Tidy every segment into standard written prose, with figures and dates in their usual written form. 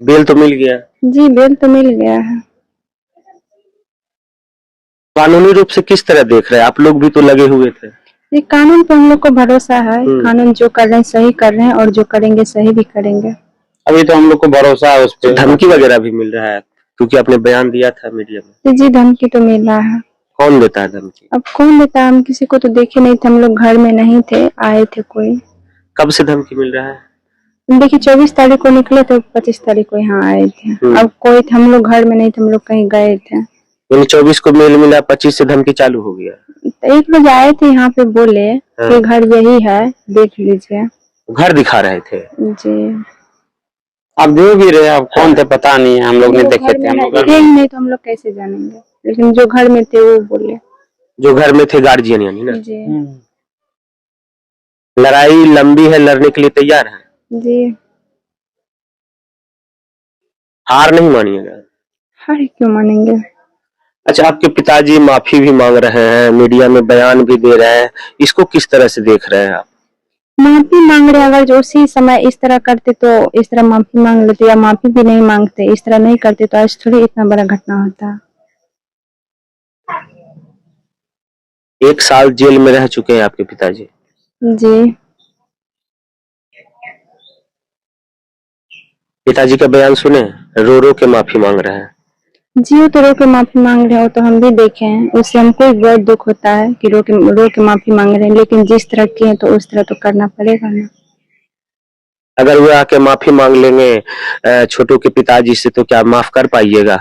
Bell तो मिल गया? जी bell तो मिल गया है। कानूनी रूप से किस तरह देख रहे हैं आप लोग? भी तो लगे हुए थे। ये कानून पे हम लोग को भरोसा है, कानून जो कर रहे हैं सही कर रहे हैं और जो करेंगे सही भी करेंगे। अभी तो हम लोग को भरोसा है उस पर। धमकी वगैरह भी मिल रहा है क्योंकि आपने बयान दिया था मीडिया में? जी धमकी तो मिल रहा है। कौन देता है धमकी? अब कौन देता है, हम किसी को तो देखे नहीं थे, हम लोग घर में नहीं थे, आए थे कोई। कब से धमकी मिल रहा है? देखिए 24 तारीख को निकले थे, 25 तारीख को यहाँ आए थे। अब कोई थे, हम लोग घर में नहीं थे, हम लोग कहीं गए थे। यानी 24 को मेल मिला, 25 से धमकी चालू हो गया। तो 1 बजे आए थे यहाँ पे, बोले कि घर यही है, देख लीजिए। घर दिखा रहे थे? जी। अब जो भी रहे, अब कौन थे पता नहीं है, हम लोग नहीं देखे थे। हम लोग नहीं तो हम लोग कैसे जानेंगे, लेकिन जो घर में थे वो बोले। जो घर में थे गार्जियन यानी ना? जी। लड़ाई लंबी है, लड़ने के लिए तैयार है? जी। हार नहीं मानिएगा? हार क्यों मानेंगे। अच्छा, आपके पिताजी माफी भी मांग रहे हैं, मीडिया में बयान भी दे रहे हैं, इसको किस तरह से देख रहे हैं आप? माफी मांग रहे, अगर जो उसी समय इस तरह करते तो इस तरह माफी मांग लेते, या माफी भी नहीं मांगते, इस तरह नहीं करते तो आज थोड़ी इतना बड़ा घटना होता। 1 साल जेल में रह चुके हैं आपके पिताजी? जी। पिताजी का बयान सुने, रो रो के माफी मांग रहे हैं। जी वो तो रो के माफी मांग रहे हो तो हम भी देखे हैं, उससे हमको बहुत दुख होता है कि रो के माफी मांग रहे हैं, लेकिन जिस तरह किए तो उस तरह तो करना पड़ेगा ना। अगर वो आके माफी मांग लेंगे छोटू के पिताजी से, तो क्या माफ कर पाइएगा?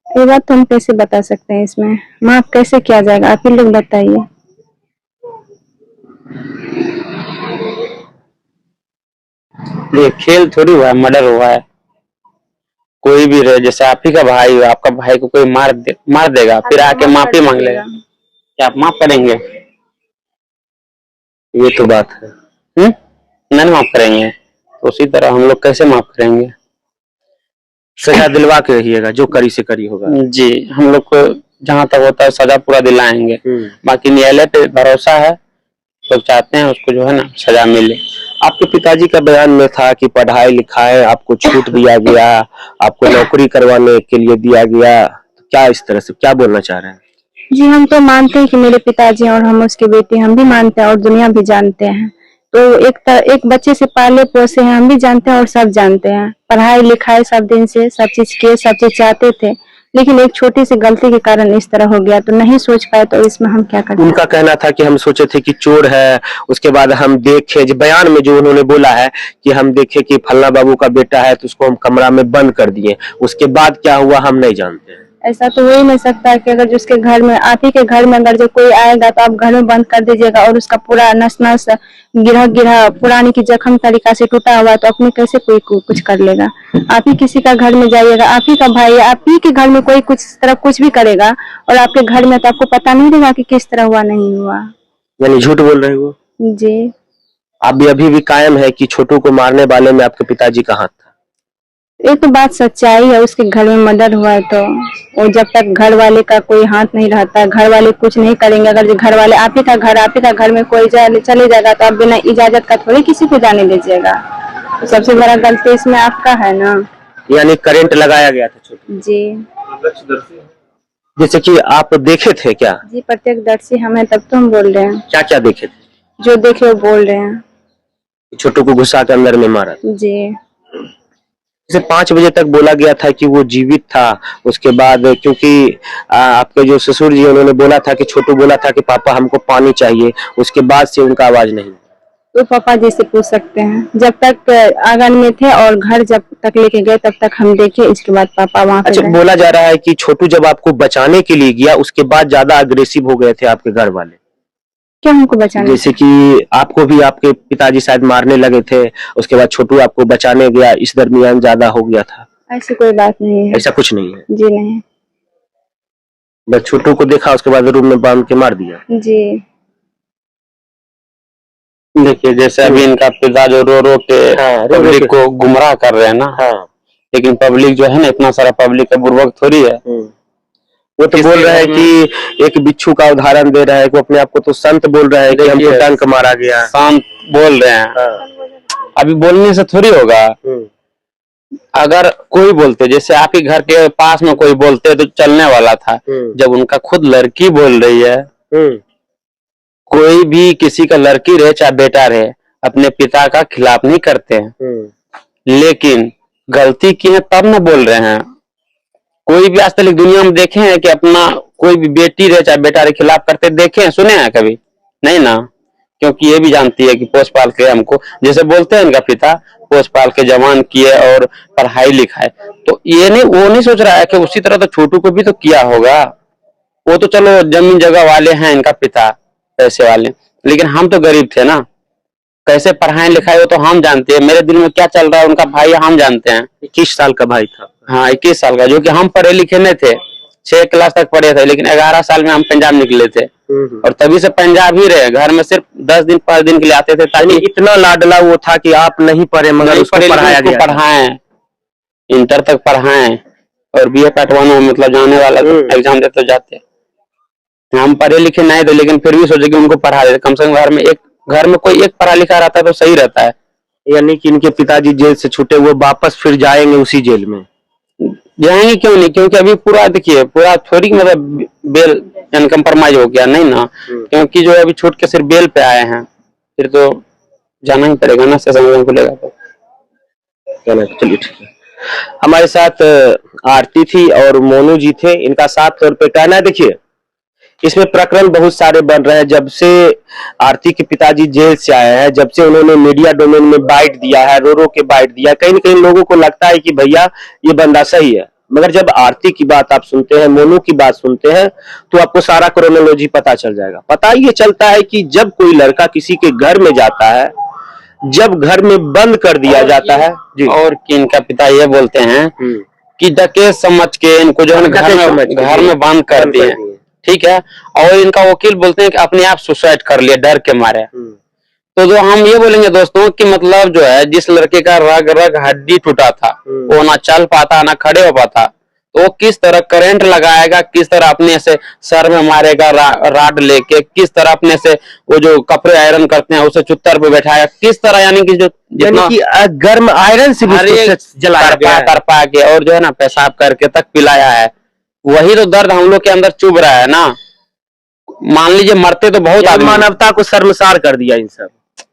ये बात तो हम कैसे बता सकते हैं, इसमें माफ कैसे किया जाएगा, आप ही लोग बताइए। ये खेल थोड़ी हुआ है, मर्डर हुआ है। कोई भी रहे, जैसे आप ही का भाई हो, आपका भाई को कोई मार देगा, फिर आके माफी मांग लेगा, क्या आप माफ करेंगे? ये तो बात है। नहीं माफ करेंगे तो उसी तरह हम लोग कैसे माफ करेंगे? सजा दिलवा के रहिएगा, जो करी से करी होगा। जी, हम लोग को जहाँ तक होता है सजा पूरा दिलाएंगे। बाकी न्यायालय पे भरोसा है, लोग चाहते हैं उसको जो है ना सजा मिले। आपके पिताजी का बयान में था कि पढ़ाई लिखाई आपको छूट दिया गया, आपको नौकरी करवाने के लिए दिया गया, तो क्या इस तरह से क्या बोलना चाह रहे हैं? जी हम तो मानते हैं कि मेरे पिताजी और हम उसके बेटे, हम भी मानते हैं और दुनिया भी जानते हैं। तो एक बच्चे से पाले पोसे हैं, हम भी जानते हैं और सब जानते हैं, पढ़ाई लिखाई सब दिन से सब चीज किए, सब चीज चाहते थे, लेकिन एक छोटी सी गलती के कारण इस तरह हो गया, तो नहीं सोच पाए, तो इसमें हम क्या करें। उनका कहना था कि हम सोचे थे कि चोर है, उसके बाद हम देखे, जो बयान में जो उन्होंने बोला है कि हम देखे कि फल्ला बाबू का बेटा है, तो उसको हम कमरा में बंद कर दिए, उसके बाद क्या हुआ हम नहीं जानते हैं। ऐसा तो हो ही नहीं सकता है कि अगर जिसके घर में, आप ही के घर में अगर जो कोई आएगा तो आप घर में बंद कर दीजिएगा और उसका पूरा नस नस गिरा पुरानी की जख्म तरीका से टूटा हुआ, तो अपने कैसे कोई कुछ कर लेगा। आप ही किसी का घर में जाइएगा, आप ही का भाई, आप ही के घर में कोई कुछ तरह कुछ भी करेगा और आपके घर में, तो आपको पता नहीं रहेगा कि किस तरह हुआ नहीं हुआ। यानी झूठ बोल रहे हो? जी। आप भी अभी भी कायम है कि छोटू को मारने वाले में आपके पिताजी का हाथ था? ये तो बात सच्चाई है, उसके घर में मर्डर हुआ है तो वो जब तक घर वाले का कोई हाथ नहीं रहता, घर वाले कुछ नहीं करेंगे। अगर घर वाले आप ही का घर में कोई चले जाएगा तो आप बिना इजाजत का थोड़ी किसी को जाने दीजिएगा, तो सबसे बड़ा गलती इसमें आपका है ना। यानी करंट लगाया गया था छोटू? जी। जैसे कि आप देखे थे क्या? जी प्रत्यक्षदर्शी हम हैं, तब तो हम बोल रहे हैं। क्या क्या देखे थे? जो देखे वो बोल रहे हैं। छोटू को घुसा के अंदर में मारा? जी। जैसे 5 बजे तक बोला गया था कि वो जीवित था, उसके बाद क्योंकि आपके जो ससुर जी उन्होंने बोला था कि छोटू बोला था कि पापा हमको पानी चाहिए, उसके बाद से उनका आवाज नहीं। तो पापा जी से पूछ सकते हैं, जब तक आंगन में थे और घर जब तक लेके गए तब तक हम देखे, इसके बाद पापा वहाँ पे। अच्छा, बोला जा रहा है कि छोटू जब आपको बचाने के लिए गया उसके बाद ज्यादा अग्रेसिव हो गए थे आपके घर वाले। क्या हमको बचाने? जैसे कि आपको भी आपके पिताजी शायद मारने लगे थे, उसके बाद छोटू आपको बचाने गया, इस दरमियान ज्यादा हो गया था। ऐसी कोई बात नहीं है। ऐसा कुछ नहीं है? जी नहीं। बस छोटू को देखा, उसके बाद रूम में बांध के मार दिया? जी। देखिए जैसे अभी इनका पिता जो रो रो के पब्लिक को गुमराह कर रहे हैं ना, लेकिन पब्लिक जो है ना, इतना सारा पब्लिक है, बुर्बक थोड़ी है। वो तो बोल रहा है कि एक बिच्छू का उदाहरण दे रहा है, कि अपने आप को तो संत बोल रहा है कि हमको टंक मारा गया। शांत बोल रहे हैं, अभी बोलने से थोड़ी होगा। अगर कोई बोलते, जैसे आप ही घर के पास में कोई बोलते तो चलने वाला था, जब उनका खुद लड़की बोल रही है, कोई भी किसी का लड़की रहे चाहे बेटा रहे अपने पिता का खिलाफ नहीं करते हैं, लेकिन गलती की है तब न बोल रहे हैं। कोई भी आज तक दुनिया में देखे हैं कि अपना कोई भी बेटी रहे चाहे बेटा रहे खिलाफ करते देखे हैं, सुने हैं कभी? नहीं ना, क्योंकि ये भी जानती है कि पोस पाल के हमको, जैसे बोलते हैं इनका पिता पोस पाल के जवान किए और पढ़ाई लिखाए, तो ये नहीं, वो नहीं सोच रहा है कि उसी तरह तो छोटू को भी तो किया होगा। वो तो चलो जमीन जगह वाले हैं इनका पिता, पैसे वाले, लेकिन हम तो गरीब थे ना, कैसे पढ़ाई लिखाई हो तो हम जानते हैं, मेरे दिल में क्या चल रहा है उनका भाई हम जानते हैं। 21 साल का भाई था। हाँ 21 साल का, जो कि हम पढ़े लिखे नहीं थे, 6 क्लास तक पढ़े थे, लेकिन 11 साल में हम पंजाब निकले थे और तभी से पंजाब ही रहे। घर में सिर्फ 10 दिन 5 दिन के लिए आते थे, ताकि इतना लाडला वो था कि आप नहीं पढ़े मगर उसको पढ़ाया गया, पढ़ाएं, इंटर तक पढ़ाएं और BA पार्ट 1 में मतलब जाने वाला एग्जाम देते जाते। हम पढ़े लिखे नहीं थे, लेकिन फिर भी सोचे कि उनको पढ़ा देते, कम से कम घर में कोई एक पढ़ा लिखा रहता है तो सही रहता है। यानी कि इनके पिताजी जेल से छूटे वो वापस फिर जाएंगे उसी जेल में? जाएंगे क्यों नहीं, क्योंकि अभी पूरा देखिए, पूरा थोड़ी मतलब बेल यानी कंप्रोमाइज हो गया नहीं ना, क्योंकि जो अभी छूट के सिर्फ बेल पे आए हैं, फिर तो जाना ही पड़ेगा ना, सेशन खुलेगा तो। चलिए ठीक है। हमारे साथ आरती थी और मोनू जी थे, इनका साफ तौर पे कहना है, देखिए इसमें प्रकरण बहुत सारे बन रहे हैं। जब से आरती के पिताजी जेल से आए हैं, जब से उन्होंने मीडिया डोमेन में बाइट दिया है, रो रो के बाइट दिया, कहीं न कहीं लोगों को लगता है कि भैया ये बंदा सही है, मगर जब आरती की बात आप सुनते हैं, मोनू की बात सुनते हैं, तो आपको सारा क्रोनोलॉजी पता चल जाएगा। पता ये चलता है कि जब कोई लड़का किसी के घर में जाता है, जब घर में बंद कर दिया जाता है जी, और कि इनका पिता ये बोलते हैं कि डके समझ के इनको जो है घर में बंद कर दिए, ठीक है, और इनका वकील बोलते हैं कि अपने आप सुसाइड कर लिया डर के मारे। तो जो हम ये बोलेंगे दोस्तों कि मतलब जो है, जिस लड़के का रग रग हड्डी टूटा था, वो ना चल पाता ना खड़े हो पाता, तो वो किस तरह करंट लगाएगा, किस तरह अपने से सर में मारेगा राड लेके, किस तरह अपने से वो जो कपड़े आयरन करते हैं उसे चुत्तर पे बैठाया, किस तरह, यानी कि जो गर्म आयरन से जलाया कर पा के और जो है ना पेशाब करके तक पिलाया है। वही तो दर्द हम लोग के अंदर चुभ रहा है ना। मान लीजिए मरते तो बहुत आदमी, मानवता को शर्मसार कर दिया इन सब।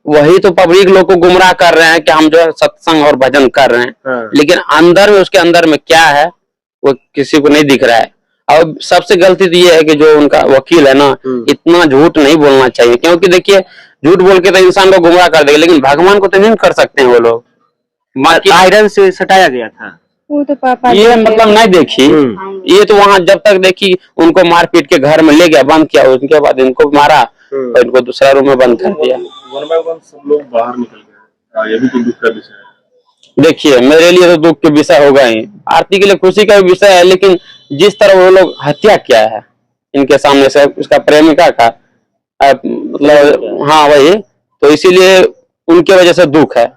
वही तो पब्लिक लोग को गुमराह कर रहे हैं कि हम जो है सत्संग और भजन कर रहे हैं, लेकिन अंदर में उसके अंदर में क्या है वो किसी को नहीं दिख रहा है। और सबसे गलती तो ये है कि जो उनका वकील है ना, इतना झूठ नहीं बोलना चाहिए, क्योंकि देखिए झूठ बोल के तो इंसान को गुमराह कर देगा, लेकिन भगवान को तो नहीं कर सकते हैं वो लोग। आयरन से सटाया गया था वो तो पापा ये मतलब नहीं देखी, ये तो वहां जब तक देखी उनको मार पीट के घर में ले गया, बंद किया, उनके बाद इनको मारा और इनको दूसरा रूम में बंद कर दिया। वन बाय वन सब लोग बाहर निकल गए, ये भी तो दुख का विषय है। देखिए मेरे लिए तो दुख के विषय होगा ही, आरती के लिए खुशी का भी विषय है, लेकिन जिस तरह वो लोग हत्या किया है इनके सामने से उसका प्रेमिका का, मतलब हाँ वही, तो इसीलिए उनके वजह से दुख है।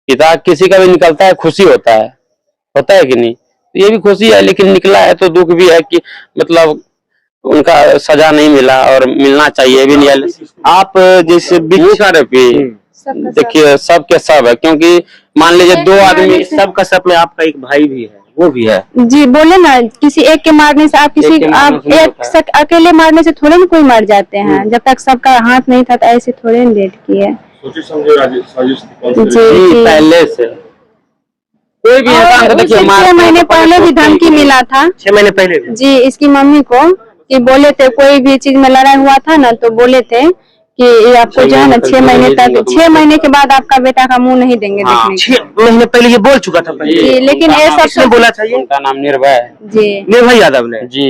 पिता किसी का भी निकलता है खुशी होता है कि नहीं, तो ये भी खुशी है, लेकिन निकला है तो दुख भी है कि मतलब उनका सजा नहीं मिला और मिलना चाहिए भी नहीं। आप जैसे देखिए सबके सब है, क्योंकि मान लीजिए 2 आदमी, सबका सब में आपका एक भाई भी है, वो भी है जी। बोले ना, किसी एक के मारने से आप एक अकेले मारने से थोड़े ना कोई मर जाते हैं, जब तक सबका हाथ नहीं था तो ऐसे थोड़े ना डेट किए। सोचे समझे साजिश जी पहले से कोई भी इंसान, देखिए 6 महीने पहले भी धमकी मिला था, 6 महीने पहले जी, इसकी मम्मी को, कि बोले थे कोई भी चीज में लड़ाई हुआ था ना, तो बोले थे कि आपको जो है ना 6 महीने तक, 6 महीने के बाद आपका बेटा का मुंह नहीं देंगे देखने। 6 महीने पहले ये बोल चुका था जी, लेकिन ये सब बोला चाहिए। उनका नाम निर्भय जी, निर्भय यादव ने जी।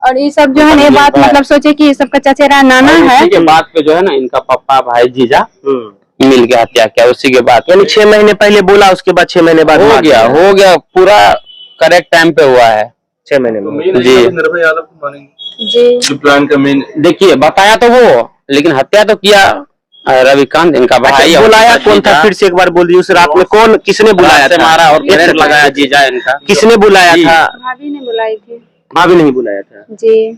और ये सब जो है ना, ये बात मतलब सोचे कि सबका चचेरा नाना है, उसी के बाद पे जो है ना इनका पापा भाई जीजा मिल के हत्या किया उसी के बाद, यानी 6 महीने पहले बोला, उसके बाद 6 महीने बाद हो गया पूरा करेक्ट टाइम पे हुआ है 6 महीने में जी। निर्भय यादव को मानेंगे जी, जो प्लान का मेन, देखिए बताया तो वो, लेकिन हत्या तो किया रविकांत इनका भाई। बुलाया कौन था, फिर से एक बार बोल दी, उस रात में कौन किसने बुलाया था? मारा और करंट लगाया जीजा इनका, किसने बुलाया था? भाभी ने बुलाई थी। भाभी नहीं बुलाया था जी,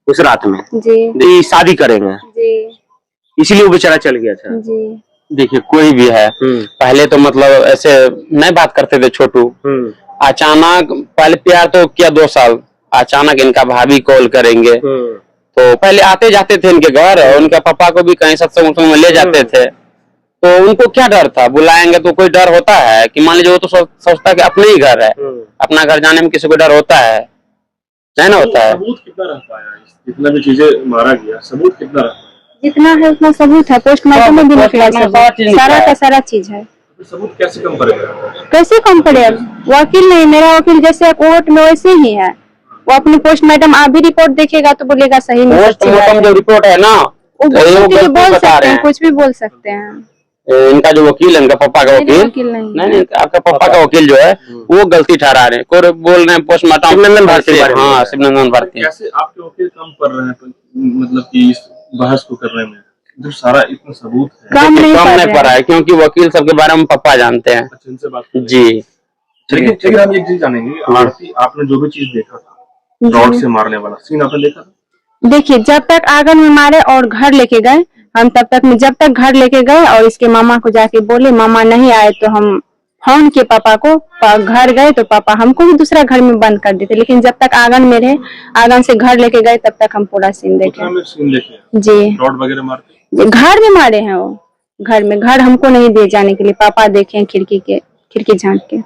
उस रात में जी, ये शादी करेंगे जी, इसलिए वो बेचारा चल गया था। जी, देखिए कोई भी है, पहले तो मतलब ऐसे नहीं बात करते थे छोटू, अचानक पहले प्यार तो किया 2 साल, अचानक इनका भाभी कॉल करेंगे तो पहले आते जाते थे इनके घर, और उनके पापा को भी कहीं सत्संग उत्संग में ले जाते थे। तो उनको क्या डर था, बुलाएंगे तो कोई डर होता है कि मान लीजिए वो तो सोचता है कि अपने ही घर है, अपना घर जाने में किसी को डर होता है, नहीं ना होता है। सबूत कितना रह पाया, जितना भी चीजें मारा गया सबूत कितना रह पाया? जितना है उतना सबूत है, पोस्टमार्टम में भी निकला सबूत, सारा का सारा चीज है। तो सबूत कैसे कम पड़ेगा? कैसे कम पड़े? अब वकील नहीं, मेरा वकील जैसे कोर्ट में वैसे ही है, वो अपनी पोस्टमार्टम अभी रिपोर्ट देखेगा तो बोलेगा सही में सच्ची बात पोस्टमार्टम है। जो रिपोर्ट है ना, वो तो ये वो बोल गलती बता सकते रहे हैं, हैं। कुछ भी बोल सकते हैं। इनका जो वकील है, इनका पापा का मेरे वकील वकील नहीं। नहीं, आपका पापा का वकील जो है वो गलती ठहरा रहे हैं, कोई बोल रहे हैं पोस्टमार्टम शिवनंदन भारती, हाँ शिवनंदन भारती। कैसे आपके वकील कम कर रहे हैं, मतलब कि इस बहस को करने में, जो सारा इतना सबूत है? काम नहीं कम कर नहीं रहे पड़ा हैं। है, क्योंकि वकील सबके बारे में पापा जानते हैं। अच्छा, इनसे बात करें। जी लेकिन हम एक चीज जानेंगे, आरती आपने जो भी चीज देखा था, रॉड से मारने वाला सीन आपने देखा था? देखिए, जब तक आंगन में मारे और घर लेके गए, हम तब तक में जब तक घर लेके गए और इसके मामा को जाके बोले, मामा नहीं आए तो हम फोन के पापा को, घर गए तो पापा हमको भी दूसरा घर में बंद कर देते। लेकिन जब तक आंगन में रहे, आंगन से घर लेके गए, तब तक हम पूरा सीन देखे। सीन देखे जी, रॉड वगैरह मारते? घर में मारे हैं वो, घर में, घर हमको नहीं दिए जाने के लिए, पापा देखे खिड़की झांक के।